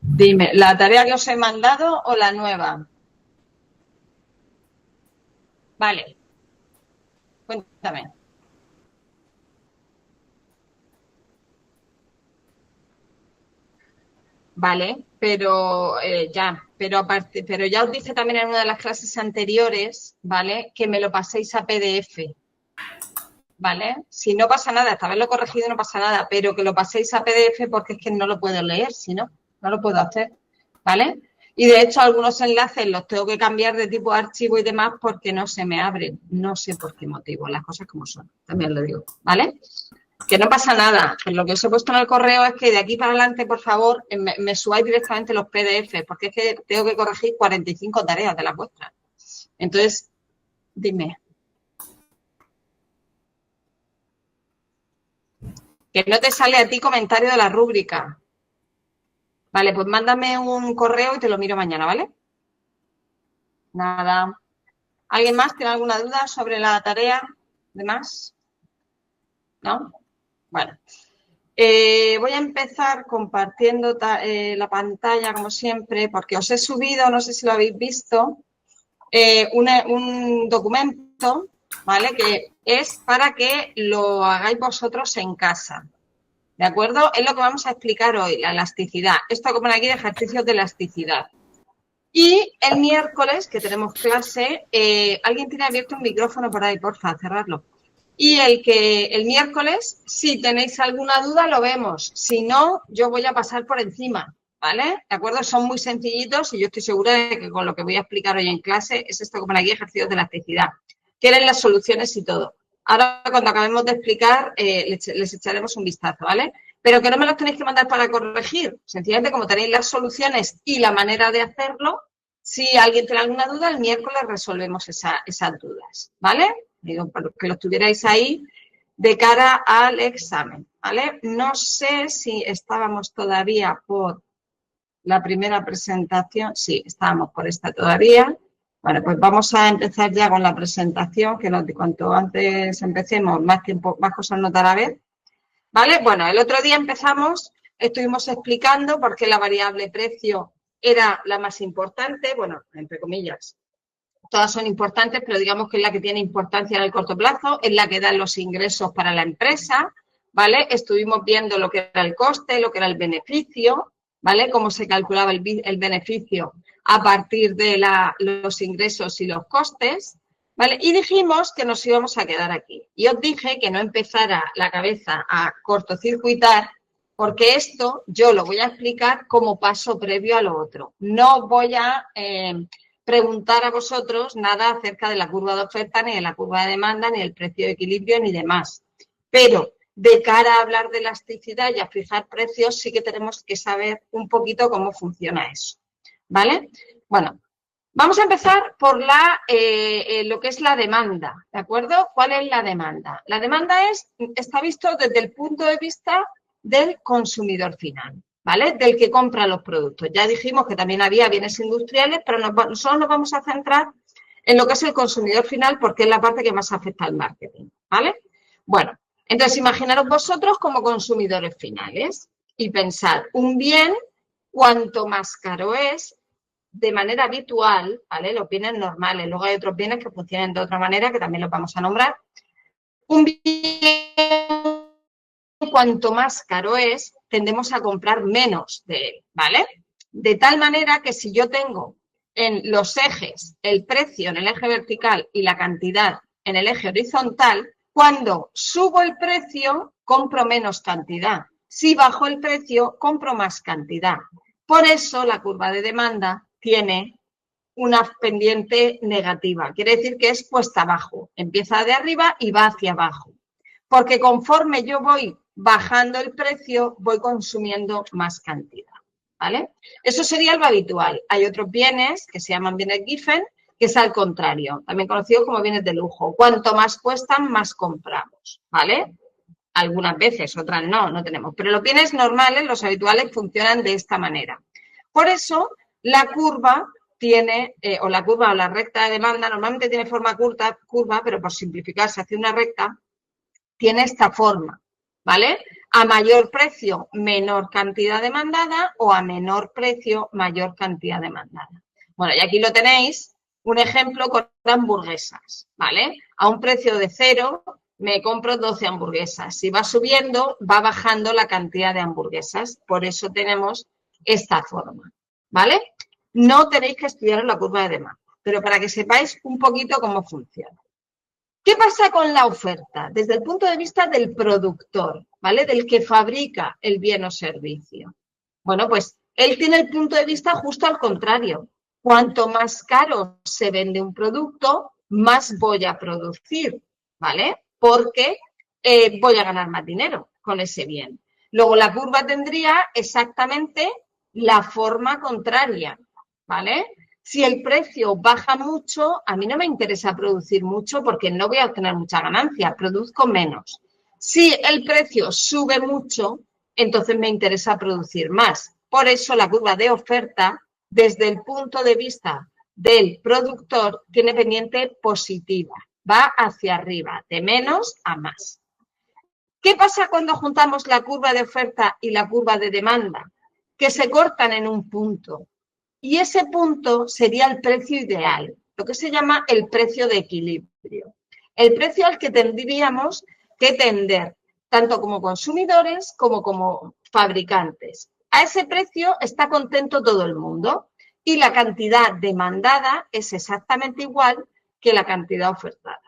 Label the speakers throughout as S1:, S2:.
S1: Dime, ¿la tarea que os he mandado o la nueva? Vale, cuéntame. Vale, pero pero aparte, pero ya os dije también en una de las clases anteriores, ¿vale? Que me lo paséis a PDF, ¿vale? Si no pasa nada, esta vez lo he corregido, no pasa nada, pero que lo paséis a PDF porque es que no lo puedo leer, si no, no lo puedo hacer, ¿vale? Y de hecho algunos enlaces los tengo que cambiar de tipo archivo y demás porque no se me abren, no sé por qué motivo, las cosas como son, también lo digo, ¿vale? Que no pasa nada, que lo que os he puesto en el correo es que de aquí para adelante, por favor, me subáis directamente los PDF, porque es que tengo que corregir 45 tareas de las vuestras. Entonces, dime. Que no te sale a ti comentario de la rúbrica. Vale, pues mándame un correo y te lo miro mañana, ¿vale? Nada. ¿Alguien más tiene alguna duda sobre la tarea? ¿De más? ¿No? Bueno. Voy a empezar compartiendo la pantalla, como siempre, porque os he subido, no sé si lo habéis visto, un documento, ¿vale? Que es para que lo hagáis vosotros en casa, ¿de acuerdo? Es lo que vamos a explicar hoy, la elasticidad. Esto como aquí de ejercicios de elasticidad. Y el miércoles, que tenemos clase, alguien tiene abierto un micrófono por ahí, porfa, cerrarlo. Y el miércoles, si tenéis alguna duda, lo vemos. Si no, yo voy a pasar por encima, ¿vale? ¿De acuerdo? Son muy sencillitos y yo estoy segura de que con lo que voy a explicar hoy en clase es esto como aquí, ejercicios de elasticidad. Tienen las soluciones y todo. Ahora, cuando acabemos de explicar, les echaremos un vistazo, ¿vale? Pero que no me los tenéis que mandar para corregir. Sencillamente, como tenéis las soluciones y la manera de hacerlo, si alguien tiene alguna duda, el miércoles resolvemos esas dudas, ¿vale? Digo, para que lo tuvierais ahí de cara al examen, ¿vale? No sé si estábamos todavía por la primera presentación. Sí, estábamos por esta todavía. Bueno, pues vamos a empezar ya con la presentación, que cuanto antes empecemos, más tiempo, más cosas notará a ver. ¿Vale? Bueno, el otro día estuvimos explicando por qué la variable precio era la más importante, bueno, entre comillas, todas son importantes, pero digamos que es la que tiene importancia en el corto plazo, es la que da los ingresos para la empresa, ¿vale? Estuvimos viendo lo que era el coste, lo que era el beneficio, ¿vale? Cómo se calculaba el beneficio a partir de los ingresos y los costes, ¿vale? Y dijimos que nos íbamos a quedar aquí. Y os dije que no empezara la cabeza a cortocircuitar, porque esto yo lo voy a explicar como paso previo a lo otro. No voy a preguntar a vosotros nada acerca de la curva de oferta, ni de la curva de demanda, ni del precio de equilibrio, ni demás. Pero de cara a hablar de elasticidad y a fijar precios, sí que tenemos que saber un poquito cómo funciona eso, ¿vale? Bueno, vamos a empezar por lo que es la demanda, ¿de acuerdo? ¿Cuál es la demanda? La demanda está visto desde el punto de vista del consumidor final, ¿vale? Del que compra los productos. Ya dijimos que también había bienes industriales, pero nosotros nos vamos a centrar en lo que es el consumidor final porque es la parte que más afecta al marketing, ¿vale? Bueno, entonces imaginaros vosotros como consumidores finales y pensar, un bien, cuanto más caro es, de manera habitual, ¿vale? Los bienes normales, luego hay otros bienes que funcionan de otra manera, que también los vamos a nombrar. Un bien, cuanto más caro es, tendemos a comprar menos de él, ¿vale? De tal manera que si yo tengo en los ejes el precio en el eje vertical y la cantidad en el eje horizontal, cuando subo el precio, compro menos cantidad. Si bajo el precio, compro más cantidad. Por eso la curva de demanda tiene una pendiente negativa. Quiere decir que es puesta abajo. Empieza de arriba y va hacia abajo. Porque conforme yo voy bajando el precio, voy consumiendo más cantidad, ¿vale? Eso sería lo habitual. Hay otros bienes que se llaman bienes Giffen, que es al contrario, también conocidos como bienes de lujo. Cuanto más cuestan, más compramos, ¿vale? Algunas veces, otras no tenemos. Pero los bienes normales, los habituales, funcionan de esta manera. Por eso, la curva tiene, o la recta de demanda, normalmente tiene forma curva, pero por simplificar se hace una recta, tiene esta forma, ¿vale? A mayor precio, menor cantidad demandada o a menor precio, mayor cantidad demandada. Bueno, y aquí lo tenéis, un ejemplo con hamburguesas, ¿vale? A un precio de 0 me compro 12 hamburguesas. Si va subiendo, va bajando la cantidad de hamburguesas. Por eso tenemos esta forma, ¿vale? No tenéis que estudiar la curva de demanda, pero para que sepáis un poquito cómo funciona. ¿Qué pasa con la oferta? Desde el punto de vista del productor, ¿vale? Del que fabrica el bien o servicio. Bueno, pues él tiene el punto de vista justo al contrario. Cuanto más caro se vende un producto, más voy a producir, ¿vale? Porque voy a ganar más dinero con ese bien. Luego la curva tendría exactamente la forma contraria, ¿vale? Si el precio baja mucho, a mí no me interesa producir mucho porque no voy a obtener mucha ganancia, produzco menos. Si el precio sube mucho, entonces me interesa producir más. Por eso la curva de oferta, desde el punto de vista del productor, tiene pendiente positiva, va hacia arriba, de menos a más. ¿Qué pasa cuando juntamos la curva de oferta y la curva de demanda? Que se cortan en un punto. Y ese punto sería el precio ideal, lo que se llama el precio de equilibrio. El precio al que tendríamos que tender, tanto como consumidores como fabricantes. A ese precio está contento todo el mundo y la cantidad demandada es exactamente igual que la cantidad ofertada.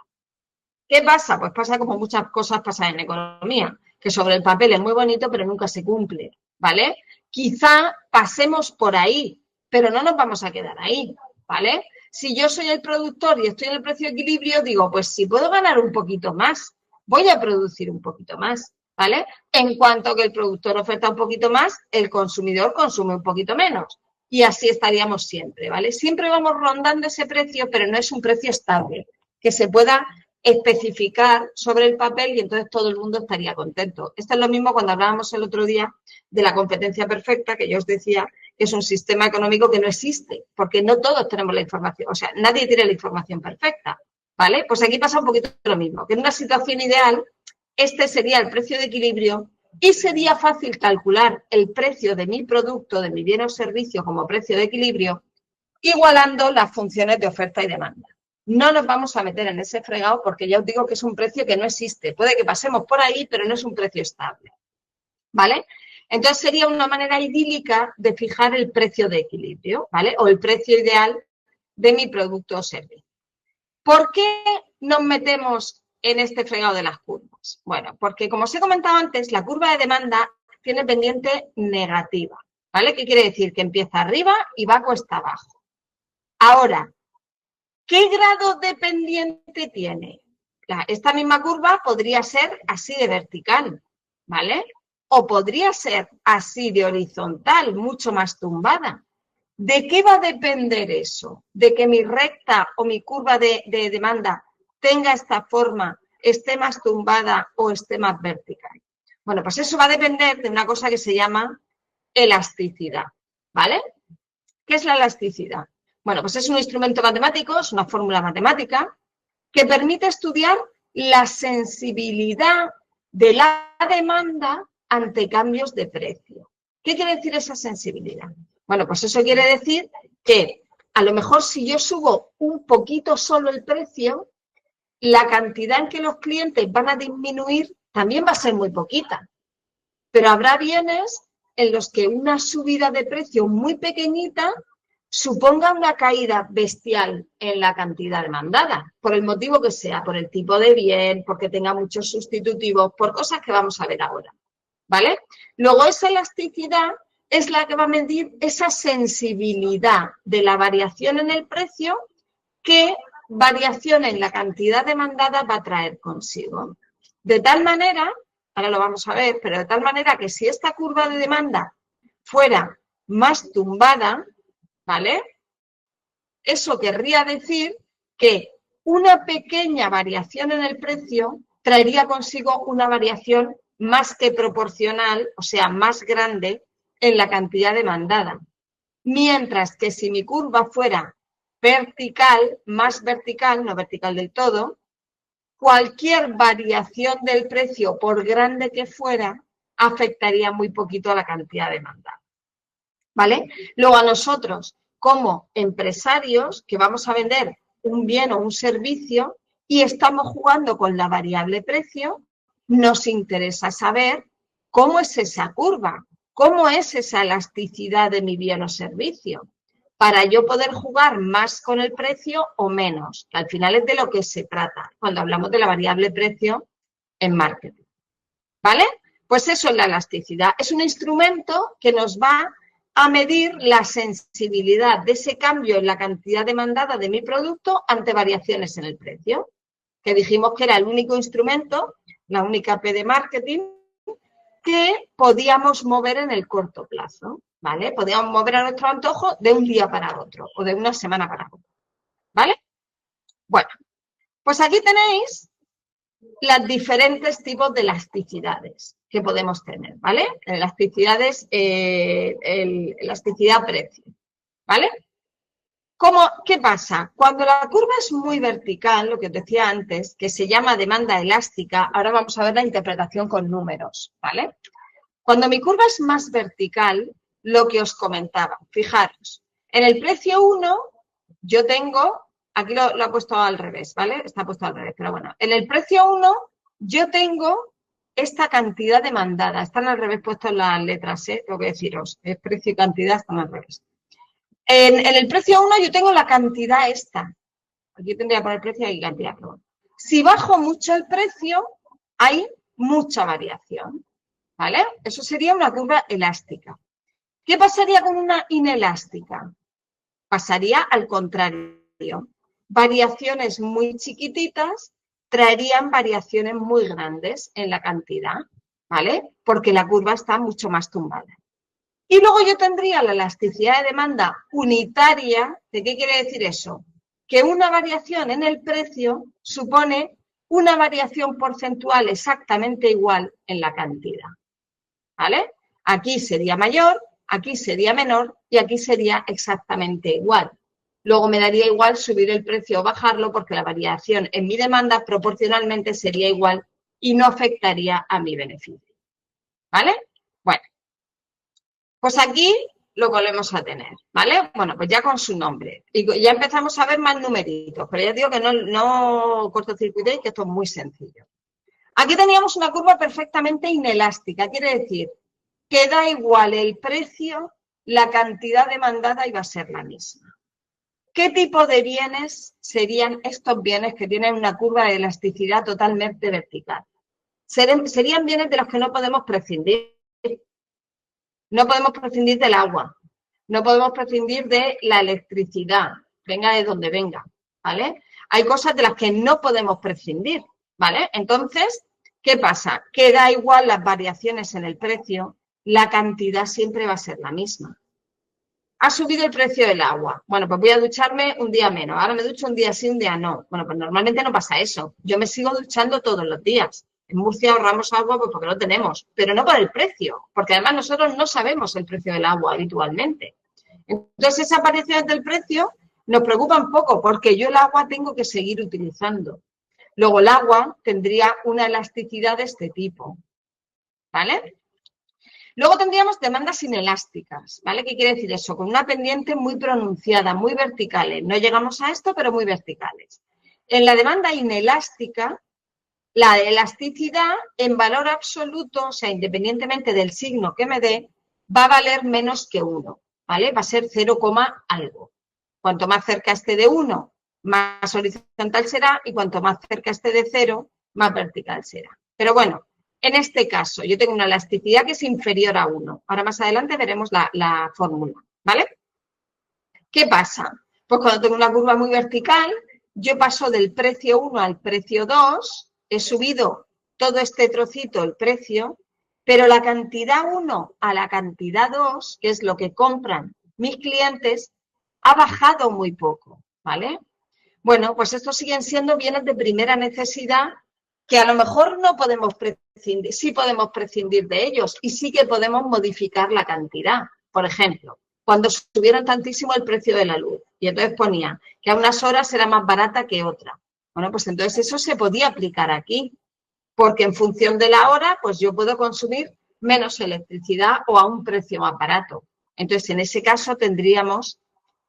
S1: ¿Qué pasa? Pues pasa como muchas cosas pasan en economía, que sobre el papel es muy bonito, pero nunca se cumple, ¿vale? Quizá pasemos por ahí, pero no nos vamos a quedar ahí, ¿vale? Si yo soy el productor y estoy en el precio de equilibrio, digo, pues si puedo ganar un poquito más, voy a producir un poquito más, ¿vale? En cuanto que el productor oferta un poquito más, el consumidor consume un poquito menos. Y así estaríamos siempre, ¿vale? Siempre vamos rondando ese precio, pero no es un precio estable, que se pueda especificar sobre el papel y entonces todo el mundo estaría contento. Esto es lo mismo cuando hablábamos el otro día de la competencia perfecta, que yo os decía que es un sistema económico que no existe, porque no todos tenemos la información, o sea, nadie tiene la información perfecta, ¿vale? Pues aquí pasa un poquito lo mismo, que en una situación ideal, este sería el precio de equilibrio y sería fácil calcular el precio de mi producto, de mi bien o servicio como precio de equilibrio, igualando las funciones de oferta y demanda. No nos vamos a meter en ese fregado porque ya os digo que es un precio que no existe. Puede que pasemos por ahí, pero no es un precio estable, ¿vale? Entonces sería una manera idílica de fijar el precio de equilibrio, ¿vale? O el precio ideal de mi producto o servicio. ¿Por qué nos metemos en este fregado de las curvas? Bueno, porque como os he comentado antes, la curva de demanda tiene pendiente negativa, ¿vale? ¿Qué quiere decir? Que empieza arriba y va cuesta abajo. Ahora, ¿qué grado de pendiente tiene? Esta misma curva podría ser así de vertical, ¿vale? O podría ser así de horizontal, mucho más tumbada. ¿De qué va a depender eso? ¿De que mi recta o mi curva de demanda tenga esta forma, esté más tumbada o esté más vertical? Bueno, pues eso va a depender de una cosa que se llama elasticidad, ¿vale? ¿Qué es la elasticidad? Bueno, pues es un instrumento matemático, es una fórmula matemática que permite estudiar la sensibilidad de la demanda ante cambios de precio. ¿Qué quiere decir esa sensibilidad? Bueno, pues eso quiere decir que a lo mejor si yo subo un poquito solo el precio, la cantidad en que los clientes van a disminuir también va a ser muy poquita. Pero habrá bienes en los que una subida de precio muy pequeñita suponga una caída bestial en la cantidad demandada, por el motivo que sea, por el tipo de bien, porque tenga muchos sustitutivos, por cosas que vamos a ver ahora, ¿vale? Luego esa elasticidad es la que va a medir esa sensibilidad de la variación en el precio que variación en la cantidad demandada va a traer consigo. De tal manera, ahora lo vamos a ver, pero de tal manera que si esta curva de demanda fuera más tumbada, ¿vale? Eso querría decir que una pequeña variación en el precio traería consigo una variación más que proporcional, o sea, más grande en la cantidad demandada. Mientras que si mi curva fuera vertical, más vertical, no vertical del todo, cualquier variación del precio, por grande que fuera, afectaría muy poquito a la cantidad demandada, ¿vale? Luego a nosotros, como empresarios que vamos a vender un bien o un servicio y estamos jugando con la variable precio, nos interesa saber cómo es esa curva, cómo es esa elasticidad de mi bien o servicio, para yo poder jugar más con el precio o menos, que al final es de lo que se trata cuando hablamos de la variable precio en marketing, ¿vale? Pues eso es la elasticidad, es un instrumento que nos va a medir la sensibilidad de ese cambio en la cantidad demandada de mi producto ante variaciones en el precio, que dijimos que era el único instrumento, la única P de marketing, que podíamos mover en el corto plazo, ¿vale? Podíamos mover a nuestro antojo de un día para otro o de una semana para otra, ¿vale? Bueno, pues aquí tenéis los diferentes tipos de elasticidades que podemos tener, ¿vale? Elasticidades, elasticidad precio, ¿vale? ¿Qué pasa? Cuando la curva es muy vertical, lo que os decía antes, que se llama demanda elástica, ahora vamos a ver la interpretación con números, ¿vale? Cuando mi curva es más vertical, lo que os comentaba, fijaros, en el precio 1 yo tengo, aquí lo he puesto al revés, ¿vale? Está puesto al revés, pero bueno, en el precio 1 yo tengo esta cantidad demandada, están al revés puestos las letras, tengo que deciros, el precio y cantidad están al revés. En el precio 1 yo tengo la cantidad esta. Aquí tendría que poner precio y cantidad. Pero bueno. Si bajo mucho el precio, hay mucha variación, ¿vale? Eso sería una curva elástica. ¿Qué pasaría con una inelástica? Pasaría al contrario. Variaciones muy chiquititas traerían variaciones muy grandes en la cantidad, ¿vale? Porque la curva está mucho más tumbada. Y luego yo tendría la elasticidad de demanda unitaria. ¿De qué quiere decir eso? Que una variación en el precio supone una variación porcentual exactamente igual en la cantidad, ¿vale? Aquí sería mayor, aquí sería menor y aquí sería exactamente igual. Luego me daría igual subir el precio o bajarlo porque la variación en mi demanda proporcionalmente sería igual y no afectaría a mi beneficio, ¿vale? Bueno. Pues aquí lo volvemos a tener, ¿vale? Bueno, pues ya con su nombre. Y ya empezamos a ver más numeritos, pero ya digo que no cortocircuitéis, que esto es muy sencillo. Aquí teníamos una curva perfectamente inelástica, quiere decir que da igual el precio, la cantidad demandada iba a ser la misma. ¿Qué tipo de bienes serían estos bienes que tienen una curva de elasticidad totalmente vertical? Serían bienes de los que no podemos prescindir. No podemos prescindir del agua, no podemos prescindir de la electricidad, venga de donde venga, ¿vale? Hay cosas de las que no podemos prescindir, ¿vale? Entonces, ¿qué pasa? Que da igual las variaciones en el precio, la cantidad siempre va a ser la misma. Ha subido el precio del agua. Bueno, pues voy a ducharme un día menos. Ahora me ducho un día sí, un día no. Bueno, pues normalmente no pasa eso. Yo me sigo duchando todos los días. En Murcia ahorramos agua pues porque lo tenemos, pero no por el precio, porque además nosotros no sabemos el precio del agua habitualmente. Entonces, esas variaciones del precio nos preocupan poco porque yo el agua tengo que seguir utilizando. Luego, el agua tendría una elasticidad de este tipo, ¿vale? Luego tendríamos demandas inelásticas, ¿vale? ¿Qué quiere decir eso? Con una pendiente muy pronunciada, muy verticales. No llegamos a esto, pero muy verticales. En la demanda inelástica, la elasticidad en valor absoluto, o sea, independientemente del signo que me dé, va a valer menos que 1, ¿vale? Va a ser 0, algo. Cuanto más cerca esté de 1, más horizontal será y cuanto más cerca esté de 0, más vertical será. Pero bueno, en este caso yo tengo una elasticidad que es inferior a 1. Ahora más adelante veremos la fórmula, ¿vale? ¿Qué pasa? Pues cuando tengo una curva muy vertical, yo paso del precio 1 al precio 2, he subido todo este trocito el precio, pero la cantidad 1 a la cantidad 2, que es lo que compran mis clientes, ha bajado muy poco, ¿vale? Bueno, pues estos siguen siendo bienes de primera necesidad que a lo mejor no podemos prescindir, sí podemos prescindir de ellos y sí que podemos modificar la cantidad. Por ejemplo, cuando subieron tantísimo el precio de la luz y entonces ponía que a unas horas era más barata que otra. Bueno, pues entonces eso se podía aplicar aquí, porque en función de la hora, pues yo puedo consumir menos electricidad o a un precio más barato. Entonces, en ese caso tendríamos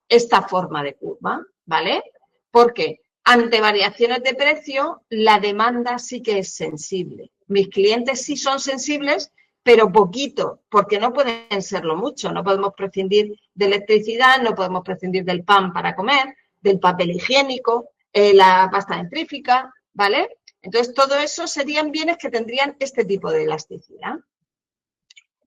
S1: esta forma de curva, ¿vale? Porque ante variaciones de precio, la demanda sí que es sensible. Mis clientes sí son sensibles, pero poquito, porque no pueden serlo mucho. No podemos prescindir de electricidad, no podemos prescindir del pan para comer, del papel higiénico, la pasta dentrífica, ¿vale? Entonces, todo eso serían bienes que tendrían este tipo de elasticidad.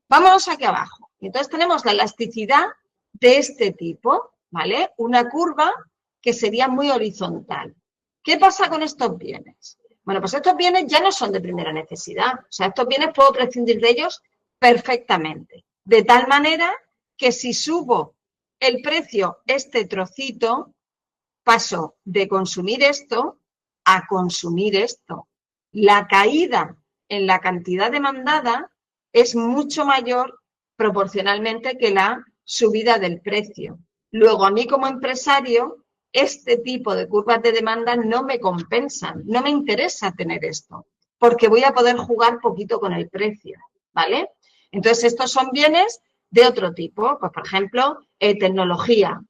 S1: Vámonos aquí abajo. Entonces, tenemos la elasticidad de este tipo, ¿vale? Una curva que sería muy horizontal. ¿Qué pasa con estos bienes? Bueno, pues estos bienes ya no son de primera necesidad. O sea, estos bienes puedo prescindir de ellos perfectamente. De tal manera que si subo el precio, este trocito, paso de consumir esto a consumir esto. La caída en la cantidad demandada es mucho mayor proporcionalmente que la subida del precio. Luego, a mí como empresario, este tipo de curvas de demanda no me compensan, no me interesa tener esto, porque voy a poder jugar poquito con el precio, ¿vale? Entonces, estos son bienes de otro tipo, pues por ejemplo, tecnología,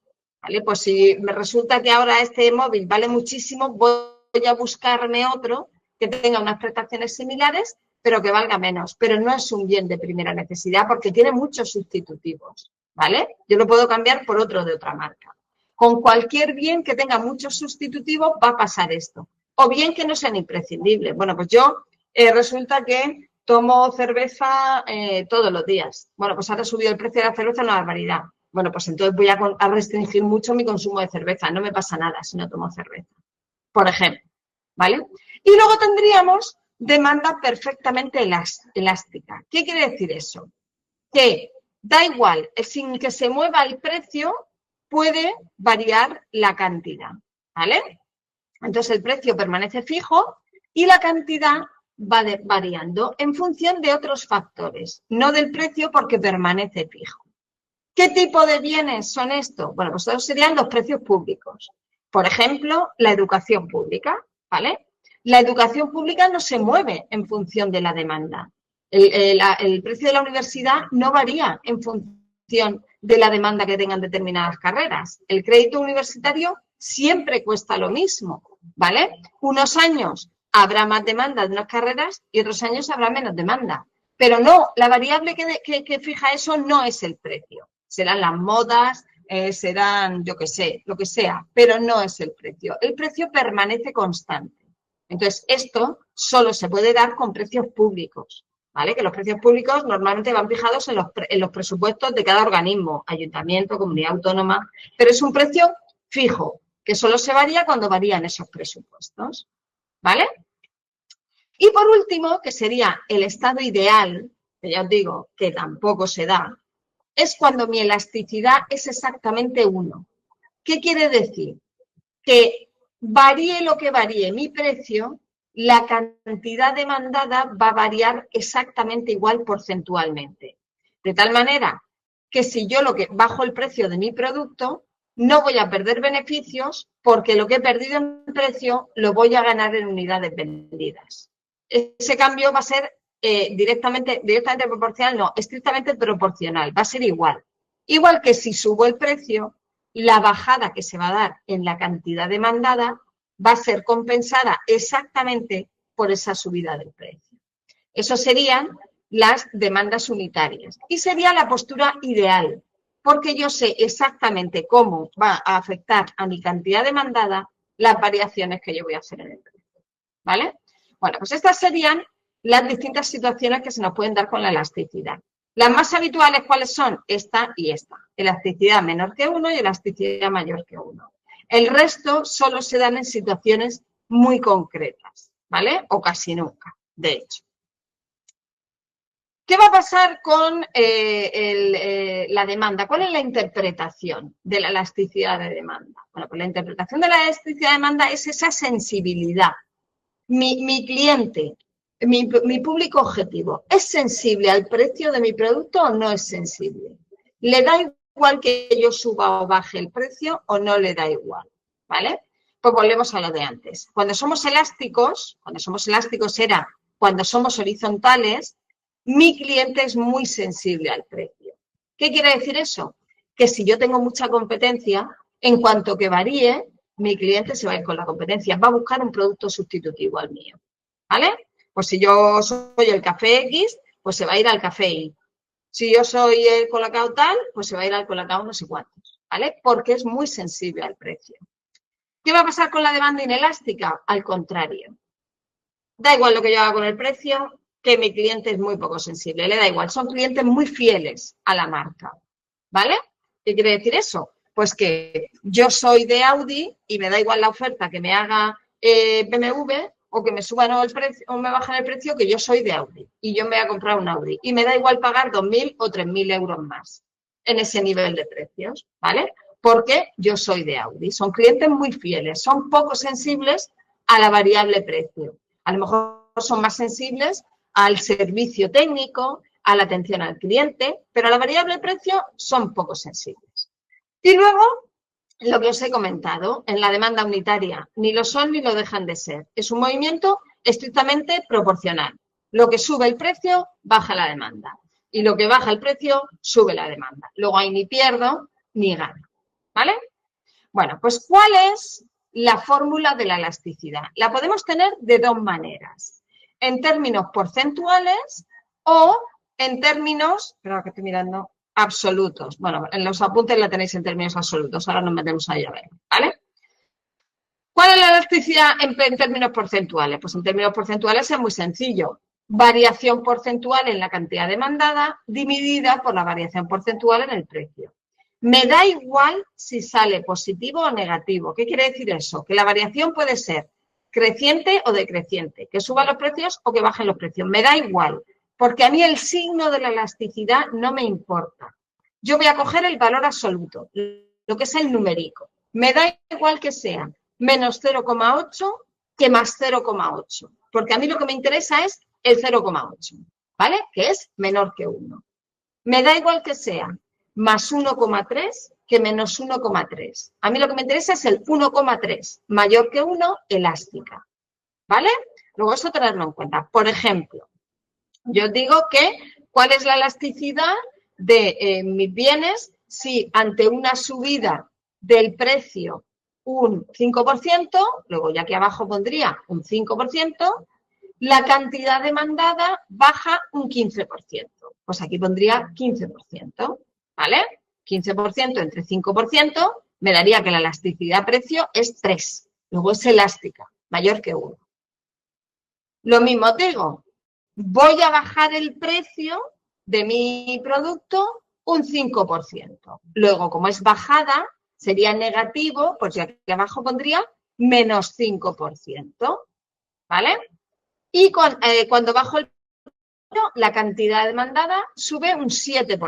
S1: ¿vale? Pues si me resulta que ahora este móvil vale muchísimo, voy a buscarme otro que tenga unas prestaciones similares, pero que valga menos. Pero no es un bien de primera necesidad porque tiene muchos sustitutivos, ¿vale? Yo lo puedo cambiar por otro de otra marca. Con cualquier bien que tenga muchos sustitutivos va a pasar esto. O bien que no sean imprescindibles. Bueno, pues yo resulta que tomo cerveza todos los días. Bueno, pues ahora ha subido el precio de la cerveza una barbaridad. Bueno, pues entonces voy a restringir mucho mi consumo de cerveza. No me pasa nada si no tomo cerveza, por ejemplo, ¿vale? Y luego tendríamos demanda perfectamente elástica. ¿Qué quiere decir eso? Que da igual, sin que se mueva el precio, puede variar la cantidad, ¿vale? Entonces el precio permanece fijo y la cantidad va variando en función de otros factores, no del precio porque permanece fijo. ¿Qué tipo de bienes son estos? Bueno, pues estos serían los precios públicos. Por ejemplo, la educación pública, ¿vale? La educación pública no se mueve en función de la demanda. El precio de la universidad no varía en función de la demanda que tengan determinadas carreras. El crédito universitario siempre cuesta lo mismo, ¿vale? Unos años habrá más demanda de unas carreras y otros años habrá menos demanda. Pero no, la variable que fija eso no es el precio. Serán las modas, serán, yo qué sé, lo que sea, pero no es el precio. El precio permanece constante. Entonces, esto solo se puede dar con precios públicos, ¿vale? Que los precios públicos normalmente van fijados en los presupuestos de cada organismo, ayuntamiento, comunidad autónoma, pero es un precio fijo, que solo se varía cuando varían esos presupuestos, ¿vale? Y por último, que sería el estado ideal, que ya os digo que tampoco se da, es cuando mi elasticidad es exactamente 1. ¿Qué quiere decir? Que varíe lo que varíe mi precio, la cantidad demandada va a variar exactamente igual porcentualmente. De tal manera que si yo bajo el precio de mi producto, no voy a perder beneficios porque lo que he perdido en precio lo voy a ganar en unidades vendidas. Ese cambio va a ser directamente proporcional, no, estrictamente proporcional, va a ser igual. Igual que si subo el precio, la bajada que se va a dar en la cantidad demandada va a ser compensada exactamente por esa subida del precio. Eso serían las demandas unitarias y sería la postura ideal, porque yo sé exactamente cómo va a afectar a mi cantidad demandada las variaciones que yo voy a hacer en el precio, ¿vale? Bueno, pues estas serían las distintas situaciones que se nos pueden dar con la elasticidad. Las más habituales, ¿cuáles son? Esta y esta. Elasticidad menor que 1 y elasticidad mayor que 1. El resto solo se dan en situaciones muy concretas, ¿vale? O casi nunca, de hecho. ¿Qué va a pasar con la demanda? ¿Cuál es la interpretación de la elasticidad de demanda? Bueno, pues la interpretación de la elasticidad de demanda es esa sensibilidad. Mi cliente, mi público objetivo, ¿es sensible al precio de mi producto o no es sensible? ¿Le da igual que yo suba o baje el precio o no le da igual? ¿Vale? Pues volvemos a lo de antes. Cuando somos elásticos era cuando somos horizontales, mi cliente es muy sensible al precio. ¿Qué quiere decir eso? Que si yo tengo mucha competencia, en cuanto que varíe, mi cliente se va a ir con la competencia, va a buscar un producto sustitutivo al mío, ¿vale? Pues si yo soy el café X, pues se va a ir al café Y. Si yo soy el colacao tal, pues se va a ir al colacao no sé cuántos, ¿vale? Porque es muy sensible al precio. ¿Qué va a pasar con la demanda inelástica? Al contrario. Da igual lo que yo haga con el precio, que mi cliente es muy poco sensible, le da igual. Son clientes muy fieles a la marca, ¿vale? ¿Qué quiere decir eso? Pues que yo soy de Audi y me da igual la oferta que me haga BMW o que me suban el precio o me bajen el precio, que yo soy de Audi y yo me voy a comprar un Audi. Y me da igual pagar 2.000 o 3.000 euros más en ese nivel de precios, ¿vale? Porque yo soy de Audi. Son clientes muy fieles, son poco sensibles a la variable precio. A lo mejor son más sensibles al servicio técnico, a la atención al cliente, pero a la variable precio son poco sensibles. Y luego, lo que os he comentado, en la demanda unitaria, ni lo son ni lo dejan de ser. Es un movimiento estrictamente proporcional. Lo que sube el precio, baja la demanda. Y lo que baja el precio, sube la demanda. Luego ahí ni pierdo ni gano. ¿Vale? Bueno, pues ¿cuál es la fórmula de la elasticidad? La podemos tener de dos maneras. En términos porcentuales o en términos, espera que estoy mirando, absolutos. Bueno, en los apuntes la tenéis en términos absolutos, ahora nos metemos ahí a ver, ¿vale? ¿Cuál es la elasticidad en términos porcentuales? Pues en términos porcentuales es muy sencillo. Variación porcentual en la cantidad demandada dividida por la variación porcentual en el precio. Me da igual si sale positivo o negativo. ¿Qué quiere decir eso? Que la variación puede ser creciente o decreciente, que suban los precios o que bajen los precios. Me da igual, porque a mí el signo de la elasticidad no me importa. Yo voy a coger el valor absoluto, lo que es el numérico. Me da igual que sea menos 0,8 que más 0,8, porque a mí lo que me interesa es el 0,8, ¿vale? Que es menor que 1. Me da igual que sea más 1,3 que menos 1,3. A mí lo que me interesa es el 1,3, mayor que 1, elástica, ¿vale? Luego eso tenerlo en cuenta. Por ejemplo, yo os digo que cuál es la elasticidad de mis bienes si ante una subida del precio un 5%, luego ya aquí abajo pondría un 5%, la cantidad demandada baja un 15%. Pues aquí pondría 15%, ¿vale? 15% entre 5% me daría que la elasticidad precio es 3. Luego es elástica, mayor que 1. Lo mismo digo, voy a bajar el precio de mi producto un 5%. Luego, como es bajada, sería negativo, pues ya aquí abajo pondría menos 5%, ¿vale? Y cuando bajo el precio, la cantidad demandada sube un 7%.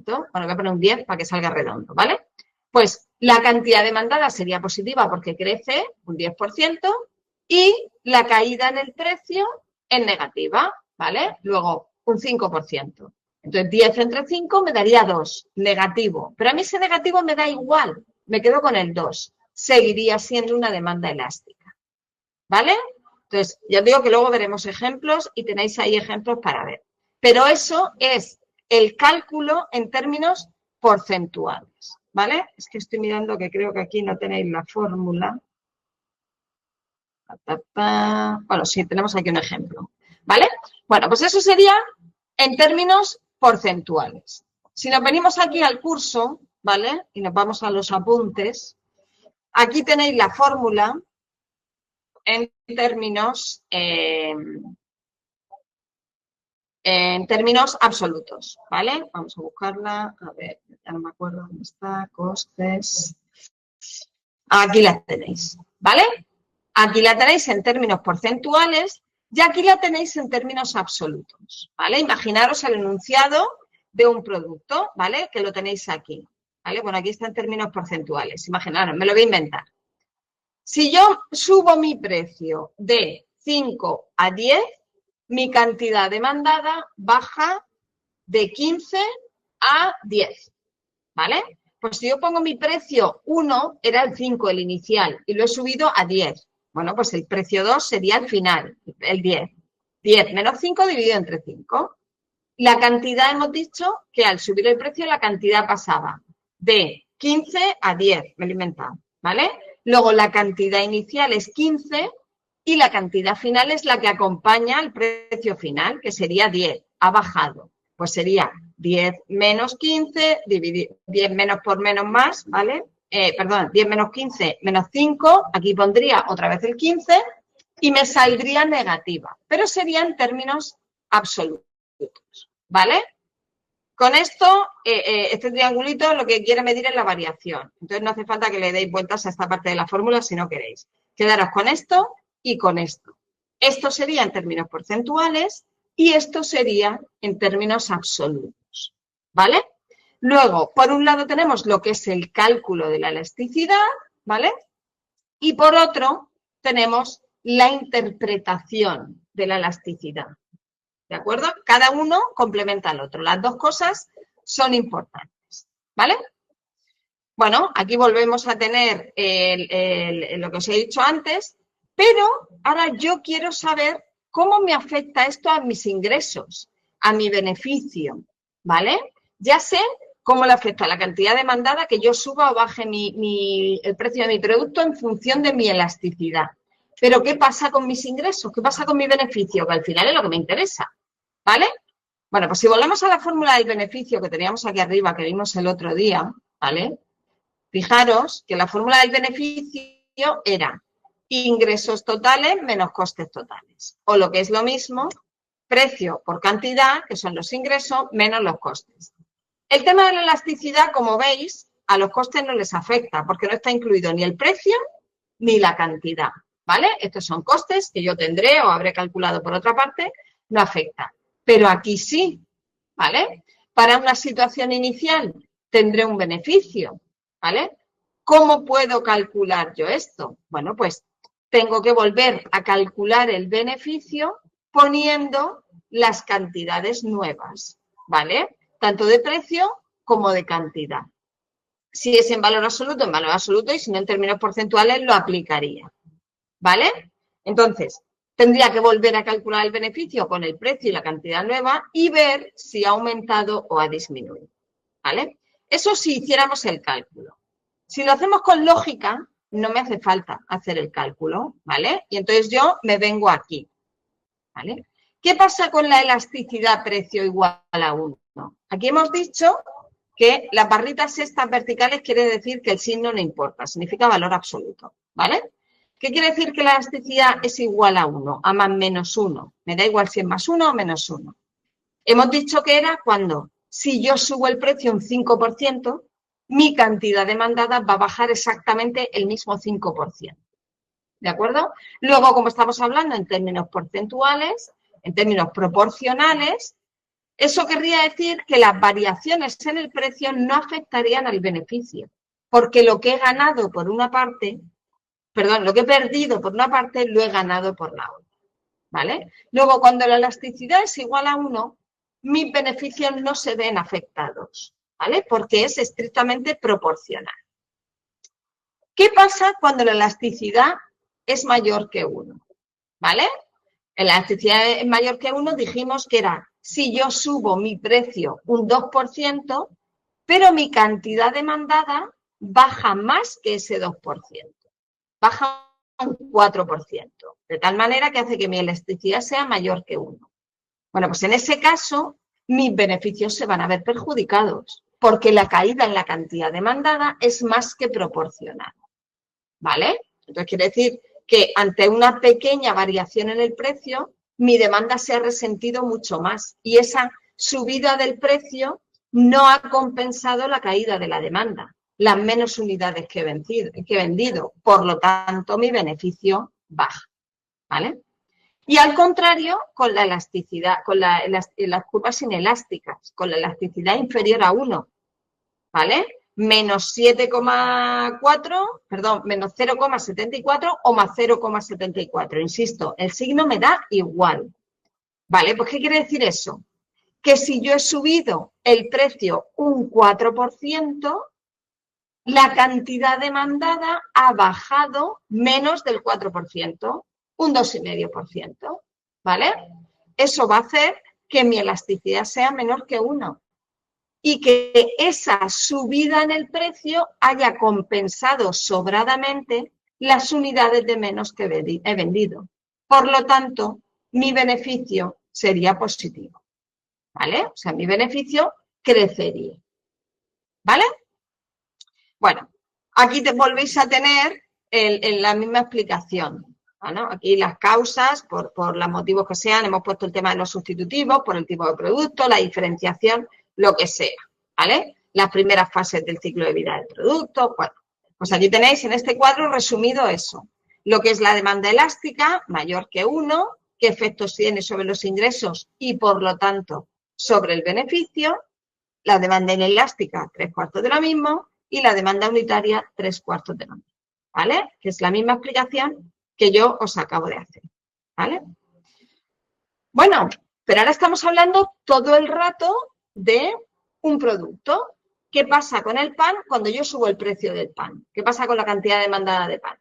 S1: Bueno, voy a poner un 10 para que salga redondo, ¿vale? Pues la cantidad demandada sería positiva porque crece un 10% y la caída en el precio es negativa, ¿vale? Luego un 5%. Entonces 10 entre 5 me daría 2, negativo. Pero a mí ese negativo me da igual, me quedo con el 2. Seguiría siendo una demanda elástica, ¿vale? Entonces, ya os digo que luego veremos ejemplos y tenéis ahí ejemplos para ver. Pero eso es el cálculo en términos porcentuales, ¿vale? Es que estoy mirando que creo que aquí no tenéis la fórmula. Bueno, sí, tenemos aquí un ejemplo, ¿vale? Bueno, pues eso sería en términos porcentuales. Si nos venimos aquí al curso, ¿vale? Y nos vamos a los apuntes, aquí tenéis la fórmula en términos absolutos, ¿vale? Vamos a buscarla, a ver, ya no me acuerdo dónde está, costes. Aquí la tenéis, ¿vale? Aquí la tenéis en términos porcentuales y aquí la tenéis en términos absolutos, ¿vale? Imaginaros el enunciado de un producto, ¿vale? Que lo tenéis aquí, ¿vale? Bueno, aquí está en términos porcentuales, imaginaros, me lo voy a inventar. Si yo subo mi precio de 5 a 10, mi cantidad demandada baja de 15 a 10, ¿vale? Pues si yo pongo mi precio 1, era el 5 el inicial, y lo he subido a 10. Bueno, pues el precio 2 sería el final, el 10. 10 menos 5 dividido entre 5. La cantidad, hemos dicho que al subir el precio la cantidad pasaba de 15 a 10, me lo he inventado, ¿vale? Luego la cantidad inicial es 15 y la cantidad final es la que acompaña al precio final, que sería 10, ha bajado. Pues sería 10 menos 15, dividir 10 menos por menos más, ¿vale? 10 menos 15 menos 5, aquí pondría otra vez el 15 y me saldría negativa, pero sería en términos absolutos, ¿vale? Con esto, este triangulito lo que quiere medir es la variación. Entonces, no hace falta que le deis vueltas a esta parte de la fórmula si no queréis. Quedaros con esto y con esto. Esto sería en términos porcentuales y esto sería en términos absolutos, ¿vale? Luego, por un lado tenemos lo que es el cálculo de la elasticidad, ¿vale? Y por otro, tenemos la interpretación de la elasticidad. ¿De acuerdo? Cada uno complementa al otro. Las dos cosas son importantes, ¿vale? Bueno, aquí volvemos a tener lo que os he dicho antes, pero ahora yo quiero saber cómo me afecta esto a mis ingresos, a mi beneficio, ¿vale? Ya sé cómo le afecta la cantidad demandada, que yo suba o baje el precio de mi producto en función de mi elasticidad. Pero ¿qué pasa con mis ingresos? ¿Qué pasa con mi beneficio? Que al final es lo que me interesa. ¿Vale? Bueno, pues si volvemos a la fórmula del beneficio que teníamos aquí arriba, que vimos el otro día, ¿vale? Fijaros que la fórmula del beneficio era ingresos totales menos costes totales. O lo que es lo mismo, precio por cantidad, que son los ingresos, menos los costes. El tema de la elasticidad, como veis, a los costes no les afecta, porque no está incluido ni el precio ni la cantidad, ¿vale? Estos son costes que yo tendré o habré calculado por otra parte, no afecta. Pero aquí sí, ¿vale? Para una situación inicial tendré un beneficio, ¿vale? ¿Cómo puedo calcular yo esto? Bueno, pues tengo que volver a calcular el beneficio poniendo las cantidades nuevas, ¿vale? Tanto de precio como de cantidad. Si es en valor absoluto, y si no en términos porcentuales lo aplicaría, ¿vale? Entonces, tendría que volver a calcular el beneficio con el precio y la cantidad nueva y ver si ha aumentado o ha disminuido, ¿vale? Eso si hiciéramos el cálculo. Si lo hacemos con lógica, no me hace falta hacer el cálculo, ¿vale? Y entonces yo me vengo aquí, ¿vale? ¿Qué pasa con la elasticidad precio igual a 1? Aquí hemos dicho que las barritas estas verticales quiere decir que el signo no importa, significa valor absoluto, ¿vale? ¿Qué quiere decir que la elasticidad es igual a 1, a más menos 1? Me da igual si es más 1 o menos 1. Hemos dicho que era cuando, si yo subo el precio un 5%, mi cantidad demandada va a bajar exactamente el mismo 5%. ¿De acuerdo? Luego, como estamos hablando en términos porcentuales, en términos proporcionales, eso querría decir que las variaciones en el precio no afectarían al beneficio, porque lo que he ganado por una parte, lo que he perdido por una parte, lo he ganado por la otra, ¿vale? Luego, cuando la elasticidad es igual a 1, mis beneficios no se ven afectados, ¿vale? Porque es estrictamente proporcional. ¿Qué pasa cuando la elasticidad es mayor que 1? ¿Vale? La elasticidad es mayor que 1, dijimos que era si yo subo mi precio un 2%, pero mi cantidad demandada baja más que ese 2%. Baja un 4%, de tal manera que hace que mi elasticidad sea mayor que 1. Bueno, pues en ese caso, mis beneficios se van a ver perjudicados, porque la caída en la cantidad demandada es más que proporcional, ¿vale? Entonces, quiere decir que ante una pequeña variación en el precio, mi demanda se ha resentido mucho más y esa subida del precio no ha compensado la caída de la demanda, las menos unidades que he vendido, por lo tanto, mi beneficio baja, ¿vale? Y al contrario, con la elasticidad, con las curvas inelásticas, con la elasticidad inferior a 1, ¿vale? Menos 7,4, perdón, menos 0,74 o más 0,74. Insisto, el signo me da igual, ¿vale? Pues, ¿qué quiere decir eso? Que si yo he subido el precio un 4%, la cantidad demandada ha bajado menos del 4%, un 2,5%, ¿vale? Eso va a hacer que mi elasticidad sea menor que 1 y que esa subida en el precio haya compensado sobradamente las unidades de menos que he vendido. Por lo tanto, mi beneficio sería positivo, ¿vale? O sea, mi beneficio crecería, ¿vale? Bueno, aquí te volvéis a tener la misma explicación, ¿no? Aquí las causas, por los motivos que sean, hemos puesto el tema de los sustitutivos, por el tipo de producto, la diferenciación, lo que sea, ¿vale? Las primeras fases del ciclo de vida del producto, bueno, pues aquí tenéis en este cuadro resumido eso, lo que es la demanda elástica, mayor que 1, qué efectos tiene sobre los ingresos y, por lo tanto, sobre el beneficio, la demanda inelástica, 3/4 de lo mismo, y la demanda unitaria, 3/4 de lo mismo, ¿vale? Que es la misma explicación que yo os acabo de hacer, ¿vale? Bueno, pero ahora estamos hablando todo el rato de un producto. ¿Qué pasa con el pan cuando yo subo el precio del pan? ¿Qué pasa con la cantidad demandada de pan?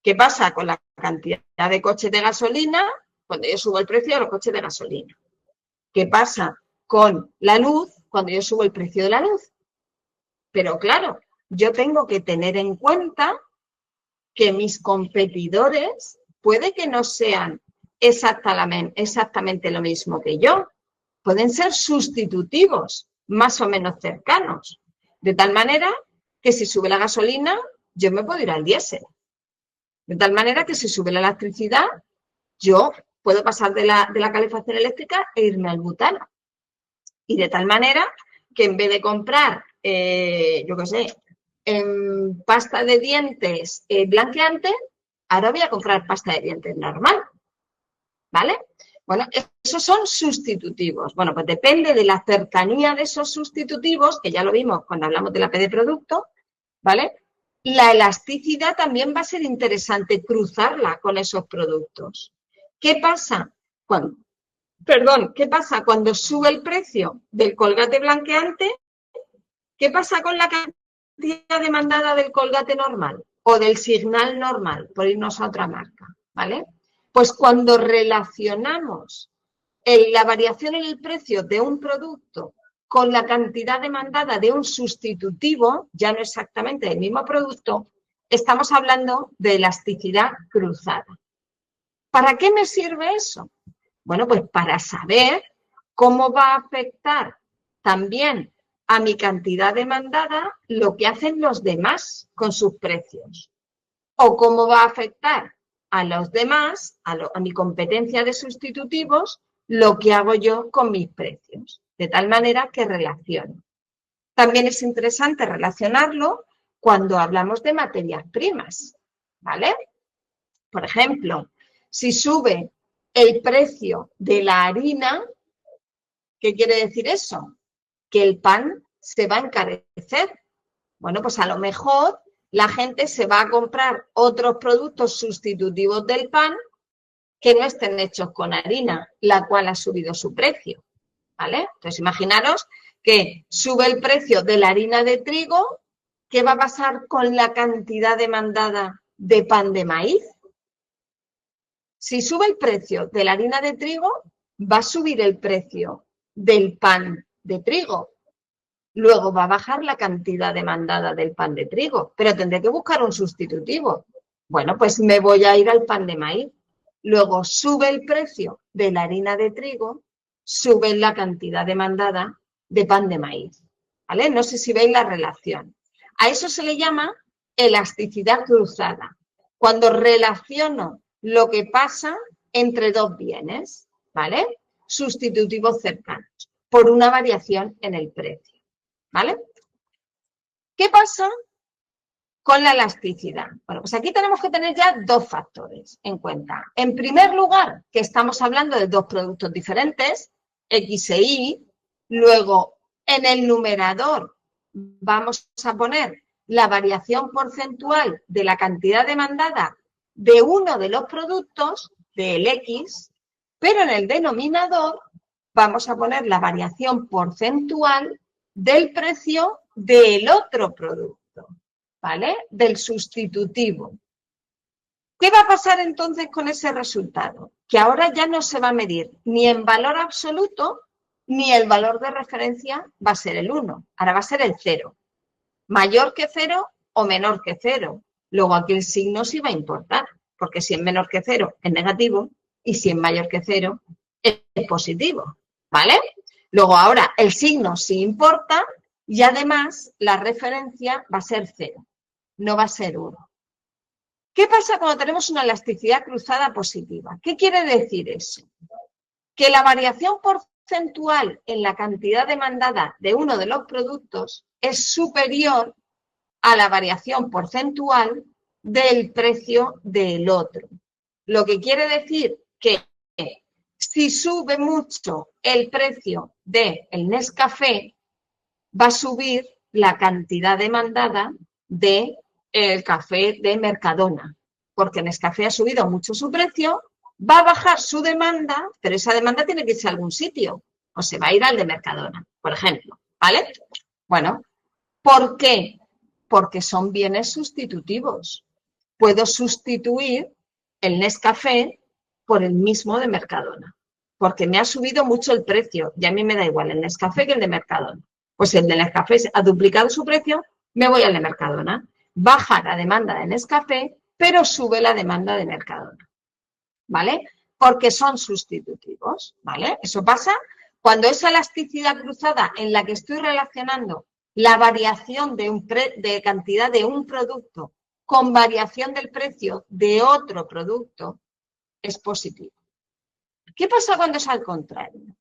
S1: ¿Qué pasa con la cantidad de coches de gasolina cuando yo subo el precio de los coches de gasolina? ¿Qué pasa con la luz cuando yo subo el precio de la luz? Pero claro, yo tengo que tener en cuenta que mis competidores puede que no sean exactamente lo mismo que yo. Pueden ser sustitutivos, más o menos cercanos. De tal manera que si sube la gasolina, yo me puedo ir al diésel. De tal manera que si sube la electricidad, yo puedo pasar de la calefacción eléctrica e irme al butano. Y de tal manera que en vez de comprar, yo qué sé, pasta de dientes blanqueante, ahora voy a comprar pasta de dientes normal, ¿vale? Bueno, esos son sustitutivos. Bueno, pues depende de la cercanía de esos sustitutivos, que ya lo vimos cuando hablamos de la P de producto, ¿vale? La elasticidad también va a ser interesante cruzarla con esos productos. ¿Qué pasa ¿qué pasa cuando sube el precio del colgate blanqueante? ¿Qué pasa con la cantidad demandada del colgate normal o del Signal normal, por irnos a otra marca, ¿vale? Pues cuando relacionamos la variación en el precio de un producto con la cantidad demandada de un sustitutivo, ya no exactamente del mismo producto, estamos hablando de elasticidad cruzada. ¿Para qué me sirve eso? Bueno, pues para saber cómo va a afectar también a mi cantidad demandada lo que hacen los demás con sus precios. O cómo va a afectar a los demás, a mi competencia de sustitutivos, lo que hago yo con mis precios. De tal manera que relaciono. También es interesante relacionarlo cuando hablamos de materias primas, ¿vale? Por ejemplo, si sube el precio de la harina, ¿qué quiere decir eso? Que el pan se va a encarecer. Bueno, pues a lo mejor la gente se va a comprar otros productos sustitutivos del pan que no estén hechos con harina, la cual ha subido su precio, ¿vale? Entonces, imaginaros que sube el precio de la harina de trigo, ¿qué va a pasar con la cantidad demandada de pan de maíz? Si sube el precio de la harina de trigo, va a subir el precio del pan de trigo. Luego va a bajar la cantidad demandada del pan de trigo, pero tendré que buscar un sustitutivo. Bueno, pues me voy a ir al pan de maíz. Luego sube el precio de la harina de trigo, sube la cantidad demandada de pan de maíz, ¿vale? No sé si veis la relación. A eso se le llama elasticidad cruzada. Cuando relaciono lo que pasa entre dos bienes, ¿vale? Sustitutivos cercanos, por una variación en el precio, ¿vale? ¿Qué pasa con la elasticidad? Bueno, pues aquí tenemos que tener ya dos factores en cuenta. En primer lugar, que estamos hablando de dos productos diferentes, X e Y. Luego, en el numerador vamos a poner la variación porcentual de la cantidad demandada de uno de los productos, del X, pero en el denominador vamos a poner la variación porcentual del precio del otro producto, ¿vale? Del sustitutivo. ¿Qué va a pasar entonces con ese resultado? Que ahora ya no se va a medir ni en valor absoluto, ni el valor de referencia va a ser el 1, ahora va a ser el 0. Mayor que 0 o menor que 0. Luego aquí el signo sí va a importar, porque si es menor que 0 es negativo y si es mayor que 0 es positivo, ¿vale? Luego ahora el signo sí importa y además la referencia va a ser 0, no va a ser 1. ¿Qué pasa cuando tenemos una elasticidad cruzada positiva? ¿Qué quiere decir eso? Que la variación porcentual en la cantidad demandada de uno de los productos es superior a la variación porcentual del precio del otro. Lo que quiere decir que si sube mucho el precio del Nescafé, va a subir la cantidad demandada de el café de Mercadona, porque Nescafé ha subido mucho su precio, va a bajar su demanda, pero esa demanda tiene que irse a algún sitio, o se va a ir al de Mercadona, por ejemplo, ¿vale? Bueno, ¿por qué? Porque son bienes sustitutivos. Puedo sustituir el Nescafé por el mismo de Mercadona, porque me ha subido mucho el precio y a mí me da igual el Nescafé que el de Mercadona. Pues el de Nescafé ha duplicado su precio, me voy al de Mercadona. Baja la demanda de Nescafé, pero sube la demanda de Mercadona, ¿vale? Porque son sustitutivos, ¿vale? Eso pasa cuando esa elasticidad cruzada en la que estoy relacionando la variación de cantidad de un producto con variación del precio de otro producto es positivo. ¿Qué pasa cuando es al contrario?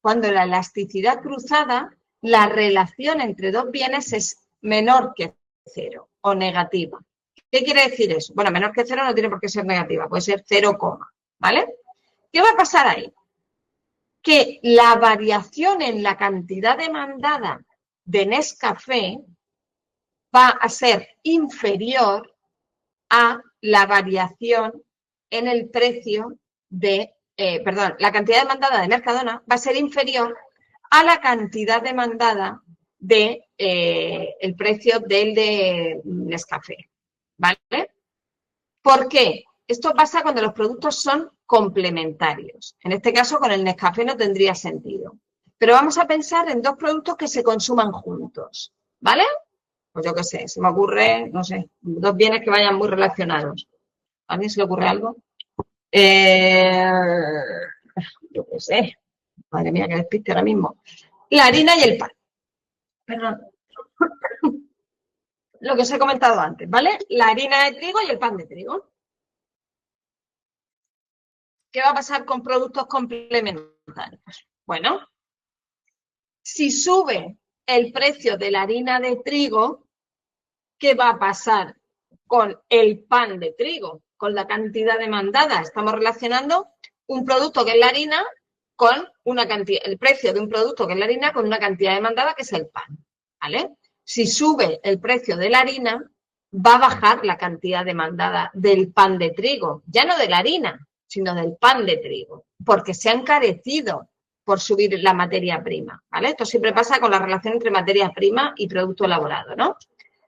S1: Cuando la elasticidad cruzada, la relación entre dos bienes es menor que 0 o negativa. ¿Qué quiere decir eso? Bueno, menor que 0 no tiene por qué ser negativa, puede ser 0, ¿vale? ¿Qué va a pasar ahí? Que la variación en la cantidad demandada de Nescafé va a ser inferior a la variación en el precio de, la cantidad demandada de Mercadona va a ser inferior a la cantidad demandada de el precio del de Nescafé, ¿vale? ¿Por qué? Esto pasa cuando los productos son complementarios. En este caso, con el Nescafé no tendría sentido. Pero vamos a pensar en dos productos que se consuman juntos, ¿vale? Pues yo qué sé, se me ocurre, no sé, dos bienes que vayan muy relacionados. ¿A alguien se le ocurre algo? Yo qué sé. Madre mía, qué despiste ahora mismo. La harina y el pan. Perdón. Lo que os he comentado antes, ¿vale? La harina de trigo y el pan de trigo. ¿Qué va a pasar con productos complementarios? Bueno, si sube el precio de la harina de trigo, ¿qué va a pasar con el pan de trigo? Con la cantidad demandada. Estamos relacionando un producto que es la harina con una cantidad, el precio de un producto que es la harina con una cantidad demandada que es el pan, ¿vale? Si sube el precio de la harina, va a bajar la cantidad demandada del pan de trigo, ya no de la harina, sino del pan de trigo, porque se ha encarecido por subir la materia prima, ¿vale? Esto siempre pasa con la relación entre materia prima y producto elaborado, ¿no?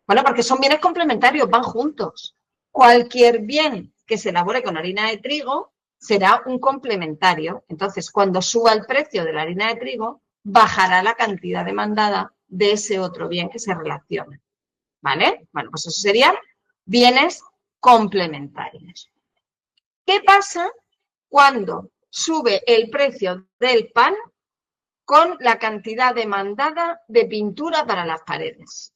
S1: Bueno, porque son bienes complementarios, van juntos. Cualquier bien que se elabore con harina de trigo será un complementario. Entonces, cuando suba el precio de la harina de trigo, bajará la cantidad demandada de ese otro bien que se relaciona, ¿vale? Bueno, pues eso serían bienes complementarios. ¿Qué pasa cuando sube el precio del pan con la cantidad demandada de pintura para las paredes?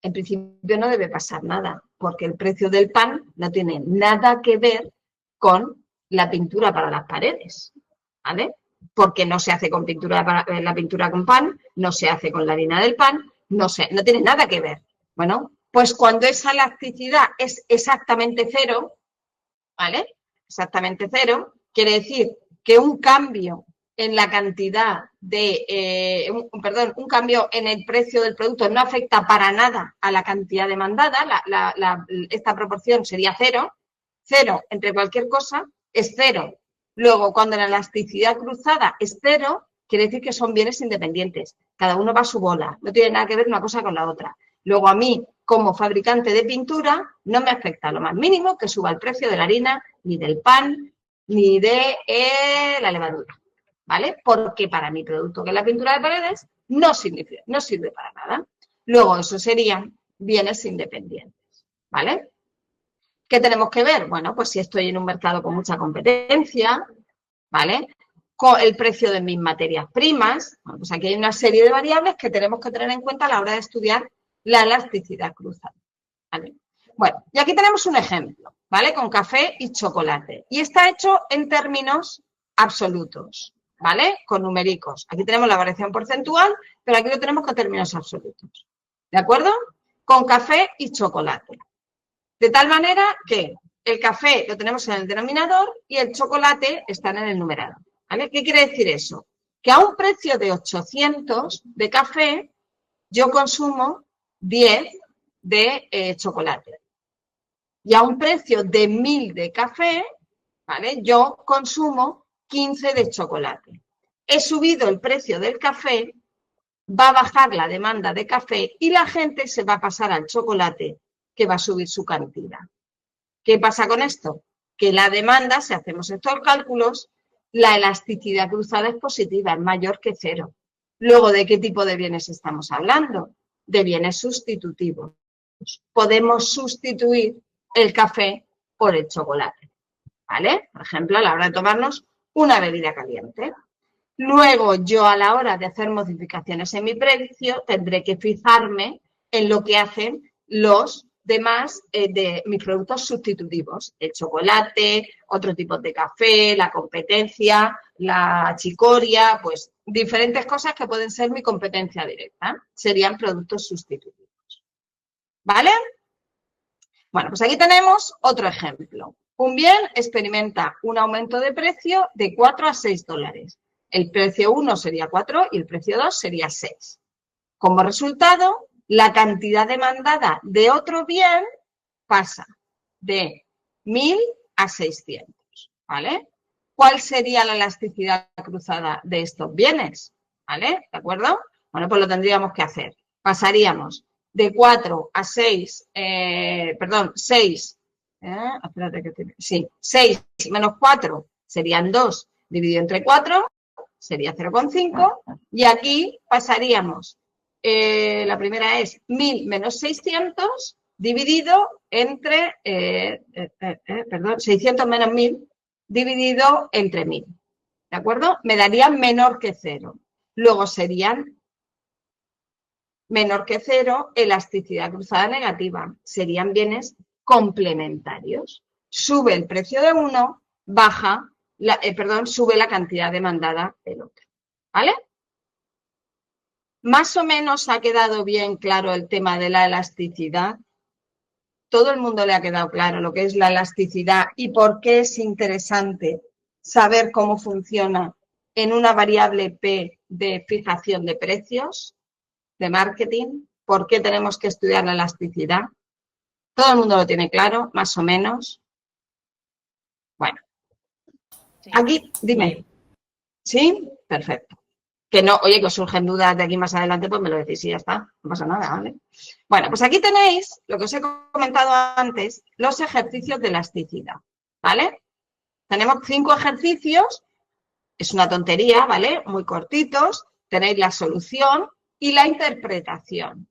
S1: En principio no debe pasar nada, porque el precio del pan no tiene nada que ver con la pintura para las paredes, ¿vale? Porque no se hace con la pintura con pan, no se hace con la harina del pan, no tiene nada que ver. Bueno, pues cuando esa elasticidad es exactamente 0, ¿vale? Exactamente 0, quiere decir que un cambio en la cantidad de, un cambio en el precio del producto no afecta para nada a la cantidad demandada, esta proporción sería 0, 0 entre cualquier cosa es 0. Luego, cuando la elasticidad cruzada es 0, quiere decir que son bienes independientes, cada uno va a su bola, no tiene nada que ver una cosa con la otra. Luego, a mí, como fabricante de pintura, no me afecta lo más mínimo que suba el precio de la harina, ni del pan, ni de la levadura, ¿vale? Porque para mi producto, que es la pintura de paredes, no sirve para nada. Luego, eso serían bienes independientes, ¿vale? ¿Qué tenemos que ver? Bueno, pues si estoy en un mercado con mucha competencia, ¿vale? Con el precio de mis materias primas, bueno, pues aquí hay una serie de variables que tenemos que tener en cuenta a la hora de estudiar la elasticidad cruzada, ¿vale? Bueno, y aquí tenemos un ejemplo, ¿vale? Con café y chocolate. Y está hecho en términos absolutos, ¿vale? Con numéricos. Aquí tenemos la variación porcentual, pero aquí lo tenemos con términos absolutos, ¿de acuerdo? Con café y chocolate. De tal manera que el café lo tenemos en el denominador y el chocolate está en el numerador, ¿vale? ¿Qué quiere decir eso? Que a un precio de 800 de café, yo consumo 10 de chocolate. Y a un precio de 1000 de café, ¿vale? Yo consumo 15 de chocolate. He subido el precio del café, va a bajar la demanda de café y la gente se va a pasar al chocolate, que va a subir su cantidad. ¿Qué pasa con esto? Que la demanda, si hacemos estos cálculos, la elasticidad cruzada es positiva, es mayor que cero. Luego, ¿de qué tipo de bienes estamos hablando? De bienes sustitutivos. Podemos sustituir el café por el chocolate, ¿vale? Por ejemplo, a la hora de tomarnos una bebida caliente. Luego, yo a la hora de hacer modificaciones en mi precio, tendré que fijarme en lo que hacen los demás de mis productos sustitutivos, el chocolate, otro tipo de café, la competencia, la chicoria, pues diferentes cosas que pueden ser mi competencia directa, serían productos sustitutivos, ¿vale? Bueno, pues aquí tenemos otro ejemplo. Un bien experimenta un aumento de precio de 4 a 6 dólares. El precio 1 sería 4 y el precio 2 sería 6. Como resultado, la cantidad demandada de otro bien pasa de 1000 a 600, ¿vale? ¿Cuál sería la elasticidad cruzada de estos bienes? ¿Vale? ¿De acuerdo? Bueno, pues lo tendríamos que hacer. Pasaríamos de 4 a 6, 6, espérate que sí, 6 menos 4 serían 2, dividido entre 4 sería 0,5 y aquí pasaríamos, la primera es 1000 menos 600 dividido entre, 600 menos 1000 dividido entre 1000, ¿de acuerdo? Me darían menor que 0. Luego serían menor que 0, elasticidad cruzada negativa. Serían bienes complementarios. Sube el precio de uno, baja, sube la cantidad demandada del otro. ¿Vale? Más o menos ha quedado bien claro el tema de la elasticidad. Todo el mundo le ha quedado claro lo que es la elasticidad y por qué es interesante saber cómo funciona en una variable P de fijación de precios, de marketing, por qué tenemos que estudiar la elasticidad. Todo el mundo lo tiene claro, más o menos. Bueno, aquí, dime. ¿Sí? Perfecto. Que no, oye, que os surgen dudas de aquí más adelante, pues me lo decís y ya está, no pasa nada, ¿vale? Bueno, pues aquí tenéis, lo que os he comentado antes, los ejercicios de elasticidad, ¿vale? Tenemos 5 ejercicios, es una tontería, ¿vale? Muy cortitos, tenéis la solución y la interpretación,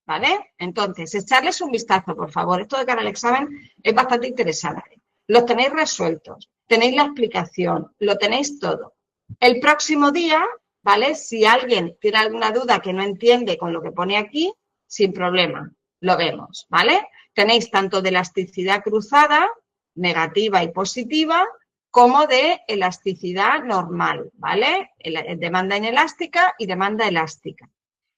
S1: ¿vale? Entonces, echarles un vistazo, por favor, esto de cara al examen es bastante interesante. Los tenéis resueltos, tenéis la explicación, lo tenéis todo. El próximo día, ¿vale? Si alguien tiene alguna duda que no entiende con lo que pone aquí, sin problema, lo vemos, ¿vale? Tenéis tanto de elasticidad cruzada, negativa y positiva, como de elasticidad normal, ¿vale? Demanda inelástica y demanda elástica.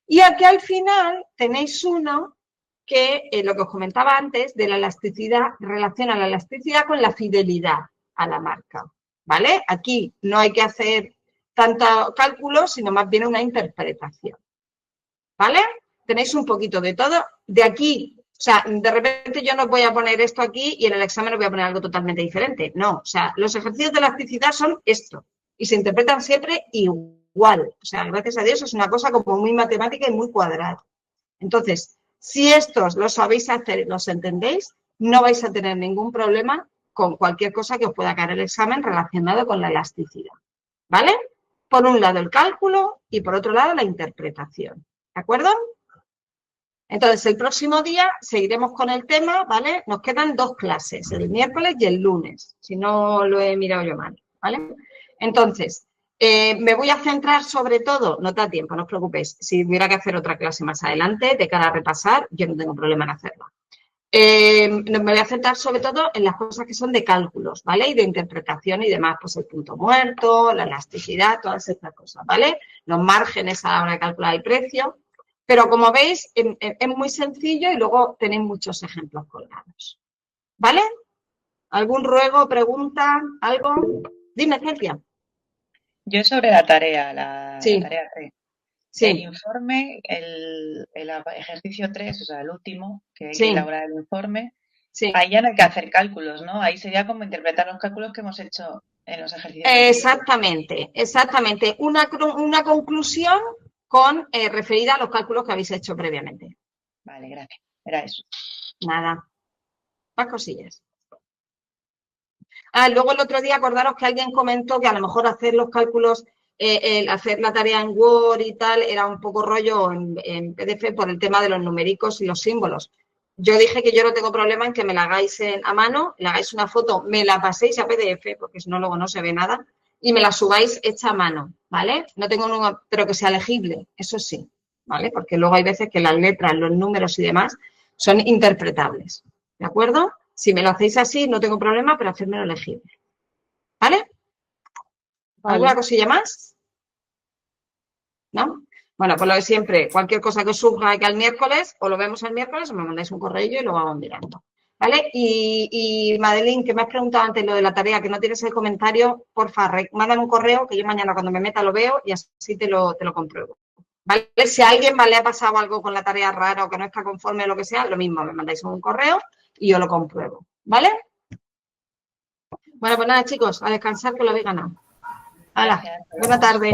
S1: Y aquí al final tenéis uno que, lo que os comentaba antes, de la elasticidad, relaciona la elasticidad con la fidelidad a la marca, ¿vale? Aquí no hay que hacer tanto cálculo, sino más bien una interpretación, ¿vale? Tenéis un poquito de todo. De aquí, o sea, de repente yo no voy a poner esto aquí y en el examen os voy a poner algo totalmente diferente. No, o sea, los ejercicios de elasticidad son esto y se interpretan siempre igual. O sea, gracias a Dios es una cosa como muy matemática y muy cuadrada. Entonces, Si estos los sabéis hacer y los entendéis, no vais a tener ningún problema con cualquier cosa que os pueda caer el examen relacionado con la elasticidad, ¿vale? Por un lado el cálculo y por otro lado la interpretación, ¿de acuerdo? Entonces, el próximo día seguiremos con el tema, ¿vale? Nos quedan 2 clases, el miércoles y el lunes, si no lo he mirado yo mal, ¿vale? Entonces, me voy a centrar sobre todo, no da tiempo, no os preocupéis, si hubiera que hacer otra clase más adelante de cara a repasar, yo no tengo problema en hacerla. Me voy a centrar sobre todo en las cosas que son de cálculos, ¿vale? Y de interpretación y demás, pues el punto muerto, la elasticidad, todas estas cosas, ¿vale? Los márgenes a la hora de calcular el precio. Pero como veis, es muy sencillo y luego tenéis muchos ejemplos colgados, ¿vale? ¿Algún ruego, pregunta, algo? Dime, Celia.
S2: Yo sobre la tarea, la
S1: Sí,
S2: tarea 3. El
S1: sí,
S2: informe, el ejercicio 3, o sea, el último, que hay que
S1: sí,
S2: elaborar el informe,
S1: sí.
S2: ahí ya no hay que hacer cálculos, ¿no? Ahí sería como interpretar los cálculos que hemos hecho en los ejercicios anteriores.
S1: Exactamente, exactamente. Una conclusión con referida a los cálculos que habéis hecho previamente.
S2: Vale, gracias. Era eso.
S1: Nada, más cosillas. Luego el otro día acordaros que alguien comentó que a lo mejor hacer los cálculos, hacer la tarea en Word y tal, era un poco rollo en PDF por el tema de los numéricos y los símbolos. Yo dije que yo no tengo problema en que me la hagáis a mano, le hagáis una foto, me la paséis a PDF, porque si no luego no se ve nada, y me la subáis hecha a mano, ¿vale? No tengo ningún, pero que sea legible, eso sí, ¿vale? Porque luego hay veces que las letras, los números y demás son interpretables, ¿de acuerdo? Si me lo hacéis así, no tengo problema, pero hacérmelo legible. ¿Vale? ¿Alguna
S2: Vale.
S1: cosilla más? ¿No? Bueno, pues lo de siempre, cualquier cosa que os surja que al miércoles, o lo vemos el miércoles, o me mandáis un correo y lo vamos mirando. ¿Vale? Y Madeline, que me has preguntado antes lo de la tarea, que no tienes el comentario, porfa, mándame un correo que yo mañana cuando me meta lo veo y así te lo compruebo. ¿Vale? Si a alguien le ha pasado algo con la tarea rara o que no está conforme o lo que sea, lo mismo, me mandáis un correo y yo lo compruebo. ¿Vale? Bueno, pues nada, chicos, a descansar que lo habéis ganado. Hala,
S2: Gracias.
S1: buena tarde.